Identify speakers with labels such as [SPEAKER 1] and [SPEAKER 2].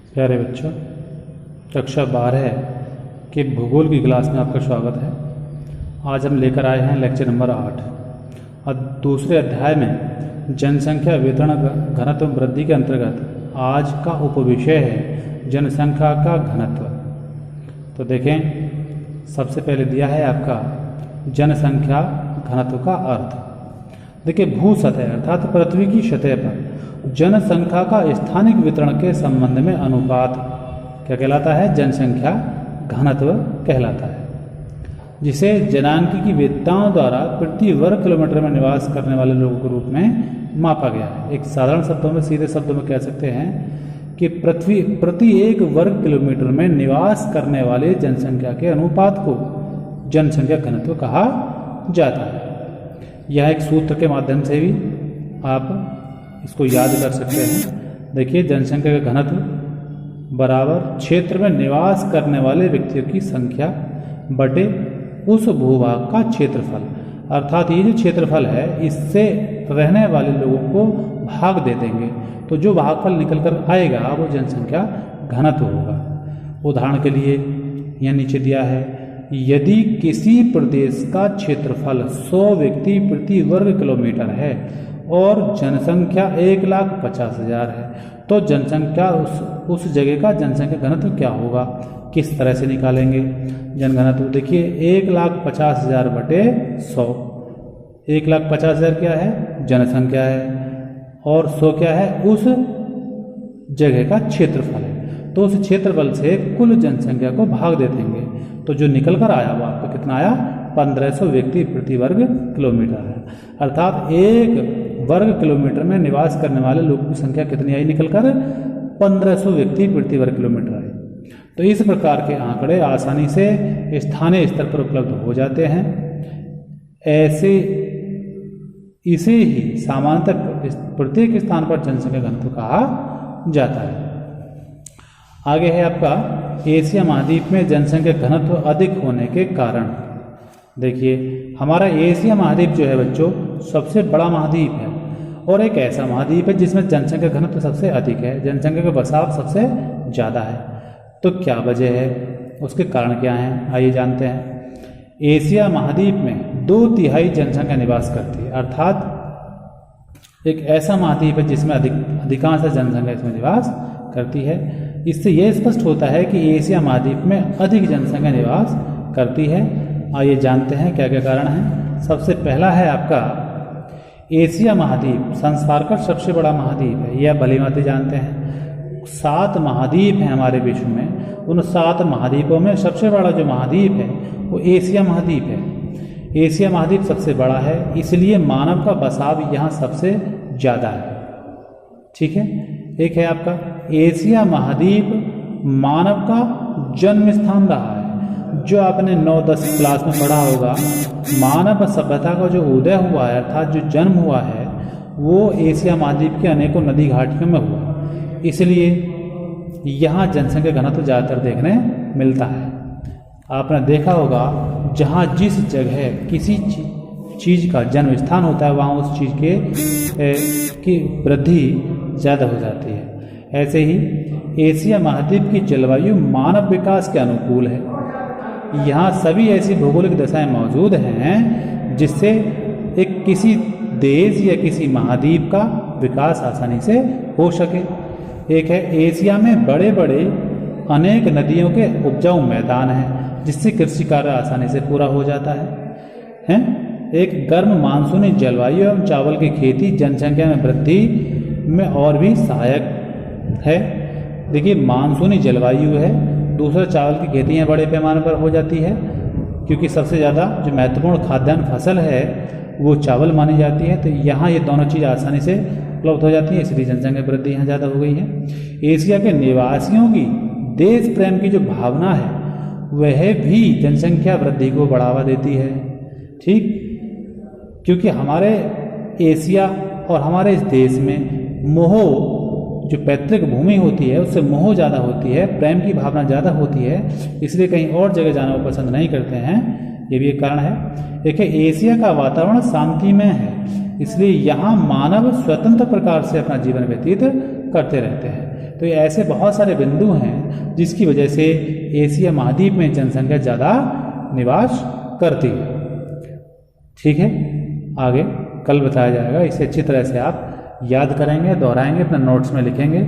[SPEAKER 1] प्यारे बच्चों, कक्षा 12 के भूगोल की क्लास में आपका स्वागत है। आज हम लेकर आए हैं लेक्चर नंबर 8 और दूसरे अध्याय में जनसंख्या वितरण घनत्व वृद्धि के अंतर्गत आज का उपविषय है जनसंख्या का घनत्व। तो देखें, सबसे पहले दिया है आपका जनसंख्या घनत्व का अर्थ। देखिए, भू सतह अर्थात पृथ्वी की सतह पर जनसंख्या का स्थानिक वितरण के संबंध में अनुपात क्या कहलाता है? जनसंख्या घनत्व कहलाता है, जिसे जनांकी वेत्ताओं द्वारा प्रति वर्ग किलोमीटर में निवास करने वाले लोगों के रूप में मापा गया है। एक साधारण शब्दों में, सीधे शब्दों में कह सकते हैं कि पृथ्वी प्रति एक वर्ग किलोमीटर में निवास करने वाले जनसंख्या के अनुपात को जनसंख्या घनत्व कहा जाता है। यह एक सूत्र के माध्यम से भी आप इसको याद कर सकते हैं। देखिए, जनसंख्या का घनत्व बराबर क्षेत्र में निवास करने वाले व्यक्तियों की संख्या बटे उस भूभाग का क्षेत्रफल, अर्थात ये जो क्षेत्रफल है इससे रहने वाले लोगों को भाग दे देंगे तो जो भागफल निकल कर आएगा वो जनसंख्या घनत्व होगा। उदाहरण के लिए यह नीचे दिया है, यदि किसी प्रदेश का क्षेत्रफल 100 व्यक्ति प्रति वर्ग किलोमीटर है और जनसंख्या 1,50,000 है तो जनसंख्या उस जगह का जनसंख्या घनत्व क्या होगा? किस तरह से निकालेंगे जनघनत्व? देखिए, 1,50,000 बटे 100। 1,50,000 क्या है? जनसंख्या है और 100 क्या है? उस जगह का क्षेत्रफल है। तो उस क्षेत्रफल से कुल जनसंख्या को भाग दे देंगे तो जो निकल कर आया वो आपका कितना आया? 1500 व्यक्ति प्रति वर्ग किलोमीटर है। अर्थात एक वर्ग किलोमीटर में निवास करने वाले लोगों की संख्या कितनी आई निकलकर? 1500 व्यक्ति प्रति वर्ग किलोमीटर आई। तो इस प्रकार के आंकड़े आसानी से स्थानीय स्तर पर उपलब्ध हो जाते हैं। इसे ही सामान्यतः प्रत्येक स्थान पर जनसंख्या घनत्व कहा जाता है। आगे है आपका एशिया महाद्वीप में जनसंख्या घनत्व अधिक होने के कारण। देखिए, हमारा एशिया महाद्वीप जो है बच्चों सबसे बड़ा महाद्वीप है और एक ऐसा महाद्वीप है जिसमें जनसंख्या घनत्व सबसे अधिक है, जनसंख्या का बसाव सबसे ज़्यादा है। तो क्या वजह है, उसके कारण क्या हैं? आइए जानते हैं। एशिया महाद्वीप में 2/3 जनसंख्या निवास करती है, अर्थात एक ऐसा महाद्वीप है जिसमें अधिकांश जनसंख्या इसमें निवास करती है। इससे यह स्पष्ट होता है कि एशिया महाद्वीप में अधिक जनसंख्या निवास करती है। आइए जानते हैं क्या क्या कारण हैं। सबसे पहला है आपका एशिया महाद्वीप संसार का सबसे बड़ा महाद्वीप है, यह भली भांति जानते हैं। 7 महाद्वीप हैं हमारे विश्व में, उन 7 महाद्वीपों में सबसे बड़ा जो महाद्वीप है वो एशिया महाद्वीप है। एशिया महाद्वीप सबसे बड़ा है, इसलिए मानव का बसाव यहाँ सबसे ज़्यादा है। ठीक है। एक है आपका एशिया महाद्वीप मानव का जन्म स्थान रहा है। जो आपने 9-10 क्लास में पढ़ा होगा, मानव सभ्यता का जो उदय हुआ है अर्थात जो जन्म हुआ है वो एशिया महाद्वीप के अनेकों नदी घाटियों में हुआ, इसलिए यहाँ जनसंख्या घनत्व ज़्यादातर देखने मिलता है। आपने देखा होगा जहाँ जिस जगह किसी चीज़ का जन्म स्थान होता है वहाँ उस चीज़ की वृद्धि ज़्यादा हो जाती है। ऐसे ही एशिया महाद्वीप की जलवायु मानव विकास के अनुकूल है। यहाँ सभी ऐसी भौगोलिक दशाएं मौजूद हैं जिससे एक किसी देश या किसी महाद्वीप का विकास आसानी से हो सके। एक है एशिया में बड़े बड़े अनेक नदियों के उपजाऊ मैदान हैं जिससे कृषि कार्य आसानी से पूरा हो जाता है। एक गर्म मानसूनी जलवायु एवं चावल की खेती जनसंख्या में वृद्धि में और भी सहायक है। देखिए, मानसूनी जलवायु है, दूसरा चावल की खेती है बड़े पैमाने पर हो जाती है क्योंकि सबसे ज़्यादा जो महत्वपूर्ण खाद्यान्न फसल है वो चावल मानी जाती है। तो यहाँ ये दोनों चीज़ आसानी से उपलब्ध हो जाती है, इसलिए जनसंख्या वृद्धि यहाँ ज़्यादा हो गई है। एशिया के निवासियों की देश प्रेम की जो भावना है वह भी जनसंख्या वृद्धि को बढ़ावा देती है। ठीक, क्योंकि हमारे एशिया और हमारे इस देश में मोह, जो पैतृक भूमि होती है उससे मोह ज़्यादा होती है, प्रेम की भावना ज़्यादा होती है, इसलिए कहीं और जगह जाना वो पसंद नहीं करते हैं। ये भी एक कारण है। देखिए, एशिया का वातावरण शांतिमय है, इसलिए यहाँ मानव स्वतंत्र प्रकार से अपना जीवन व्यतीत करते रहते हैं। तो ये ऐसे बहुत सारे बिंदु हैं जिसकी वजह से एशिया महाद्वीप में जनसंख्या ज़्यादा निवास करती है। ठीक है, आगे कल बताया जाएगा। इसे अच्छी तरह से आप याद करेंगे, दोहराएंगे, अपने नोट्स में लिखेंगे।